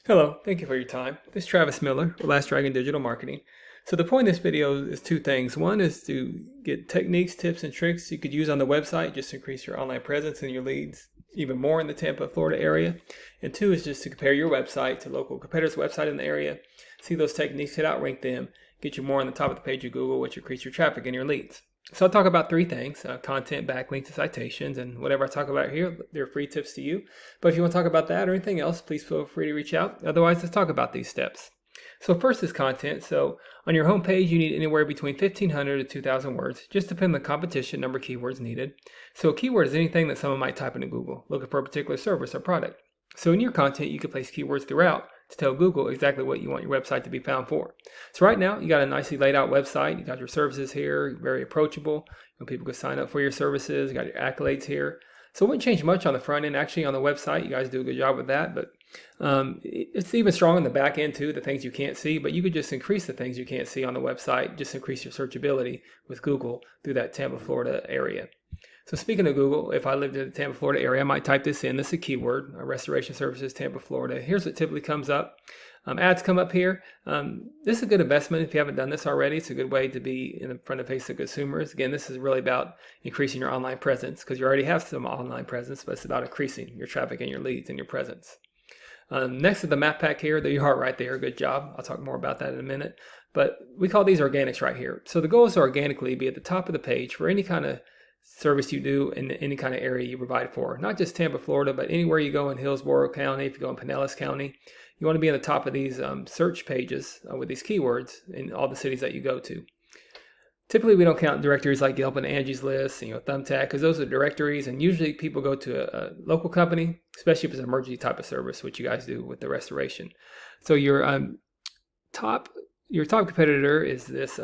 Hello, thank you for your time. This is Travis Miller with Last Dragon Digital Marketing. So the point of this video is two things. One is to get techniques, tips, and tricks you could use on the website just to increase your online presence and your leads even more in the Tampa, Florida area. And two is just to compare your website to local competitors' website in the area, see those techniques, hit outrank them, get you more on the top of the page of Google, which increase your traffic and your leads. So I'll talk about three things: content, backlinks, and citations. And whatever I talk about here, they're free tips to you. But if you want to talk about that or anything else, please feel free to reach out. Otherwise, let's talk about these steps. So first is content. So on your homepage, you need anywhere between 1,500 to 2,000 words, just depending on the competition, number of keywords needed. So a keyword is anything that someone might type into Google, looking for a particular service or product. So in your content, you can place keywords throughout to tell Google exactly what you want your website to be found for. So right now, you got a nicely laid out website. You got your services here, very approachable. People can sign up for your services. You got your accolades here. So it wouldn't change much on the front end. Actually, on the website, you guys do a good job with that. But it's even strong on the back end too, the things you can't see. But you could just increase the things you can't see on the website. Just increase your searchability with Google through that Tampa, Florida area. So speaking of Google, if I lived in the Tampa, Florida area, I might type this in. This is a keyword, restoration services, Tampa, Florida. Here's what typically comes up. Ads come up here. This is a good investment if you haven't done this already. It's a good way to be in the front of face of consumers. Again, this is really about increasing your online presence because you already have some online presence, but it's about increasing your traffic and your leads and your presence. Next is the map pack here. There you are right there. Good job. I'll talk more about that in a minute. But we call these organics right here. So the goal is to organically be at the top of the page for any kind of service you do in any kind of area you provide for. Not just Tampa, Florida, but anywhere you go in Hillsborough County, if you go in Pinellas County, you want to be on the top of these search pages with these keywords in all the cities that you go to. Typically, we don't count directories like Yelp and Angie's List, Thumbtack, because those are directories, and usually people go to a local company, especially if it's an emergency type of service, which you guys do with the restoration. So your top competitor is this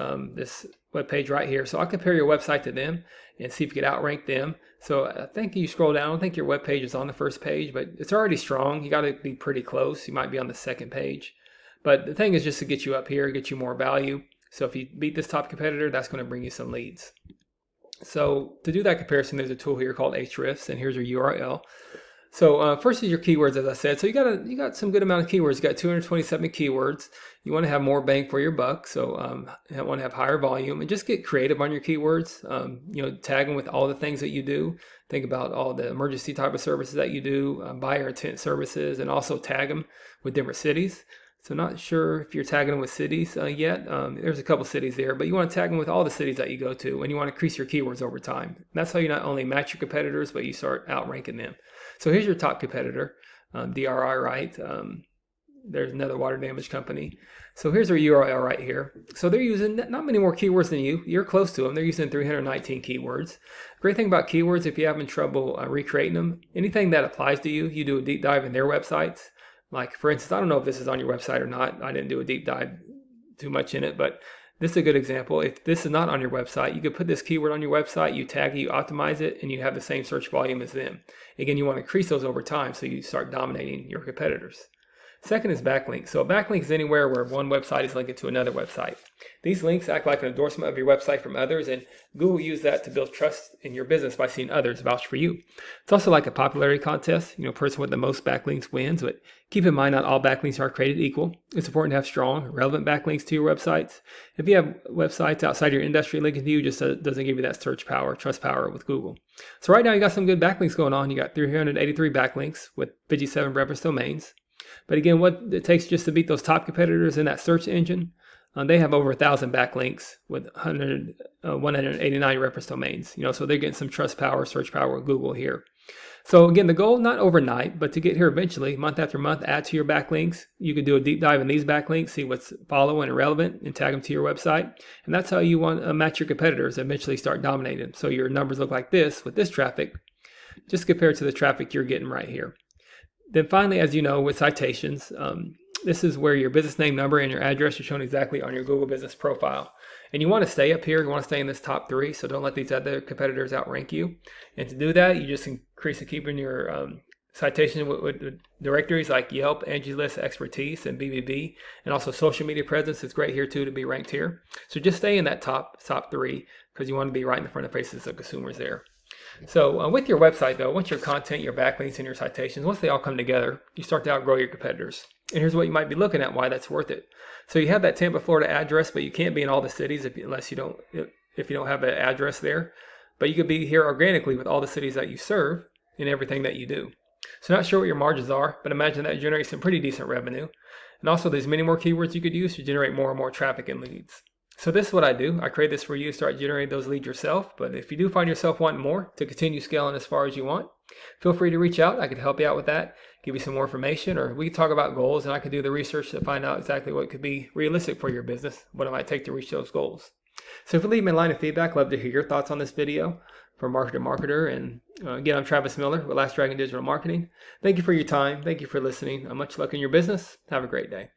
web page right here. So I'll compare your website to them and see if you could outrank them. So I think you scroll down. I don't think your web page is on the first page, but it's already strong. You got to be pretty close. You might be on the second page. But the thing is just to get you up here, get you more value. So if you beat this top competitor, that's going to bring you some leads. So to do that comparison, there's a tool here called Ahrefs, and here's your URL. So first is your keywords, as I said. So you got some good amount of keywords. You got 227 keywords. You want to have more bang for your buck. So you want to have higher volume and just get creative on your keywords. Tag them with all the things that you do. Think about all the emergency type of services that you do, buyer intent services, and also tag them with different cities. So not sure if you're tagging them with cities yet. There's a couple cities there, but you want to tag them with all the cities that you go to, and you want to increase your keywords over time. And that's how you not only match your competitors, but you start outranking them. So here's your top competitor, DRIRITE. There's another water damage company. So here's their URL right here. So they're using not many more keywords than you. You're close to them. They're using 319 keywords. Great thing about keywords, if you're having trouble recreating them, anything that applies to you, you do a deep dive in their websites. Like, for instance, I don't know if this is on your website or not. I didn't do a deep dive too much in it, but this is a good example. If this is not on your website, you could put this keyword on your website, you tag it, you optimize it, and you have the same search volume as them. Again, you want to increase those over time so you start dominating your competitors. Second is backlinks. So a backlink is anywhere where one website is linked to another website. These links act like an endorsement of your website from others, and Google uses that to build trust in your business by seeing others vouch for you. It's also like a popularity contest. Person with the most backlinks wins, but keep in mind not all backlinks are created equal. It's important to have strong, relevant backlinks to your websites. If you have websites outside your industry linking to you, just doesn't give you that search power, trust power with Google. So right now you got some good backlinks going on. You got 383 backlinks with 57 reference domains. But again, what it takes just to beat those top competitors in that search engine, they have over 1,000 backlinks with 189 reference domains. So they're getting some trust power, search power with Google here. So again, the goal, not overnight, but to get here eventually, month after month, add to your backlinks. You could do a deep dive in these backlinks, see what's following and relevant, and tag them to your website. And that's how you want to match your competitors, eventually start dominating. So your numbers look like this with this traffic, just compared to the traffic you're getting right here. Then finally, as you know, with citations, this is where your business name, number, and your address are shown exactly on your Google business profile. And you want to stay up here. You want to stay in this top three, so don't let these other competitors outrank you. And to do that, you just increase keeping your citation with directories like Yelp, Angie's List, Expertise, and BBB. And also social media presence is great here too to be ranked here. So just stay in that top three because you want to be right in the front of faces of consumers there. So with your website, though, once your content, your backlinks, and your citations, once they all come together, you start to outgrow your competitors. And here's what you might be looking at, why that's worth it. So you have that Tampa, Florida address, but you can't be in all the cities if you don't have an address there. But you could be here organically with all the cities that you serve in everything that you do. So not sure what your margins are, but imagine that generates some pretty decent revenue. And also there's many more keywords you could use to generate more and more traffic and leads. So this is what I do. I create this for you to start generating those leads yourself. But if you do find yourself wanting more to continue scaling as far as you want, feel free to reach out. I could help you out with that, give you some more information, or we can talk about goals and I could do the research to find out exactly what could be realistic for your business, what it might take to reach those goals. So if you leave me a line of feedback, love to hear your thoughts on this video. For Marketer to Marketer, and again, I'm Travis Miller with Last Dragon Digital Marketing. Thank you for your time. Thank you for listening. Much luck in your business. Have a great day.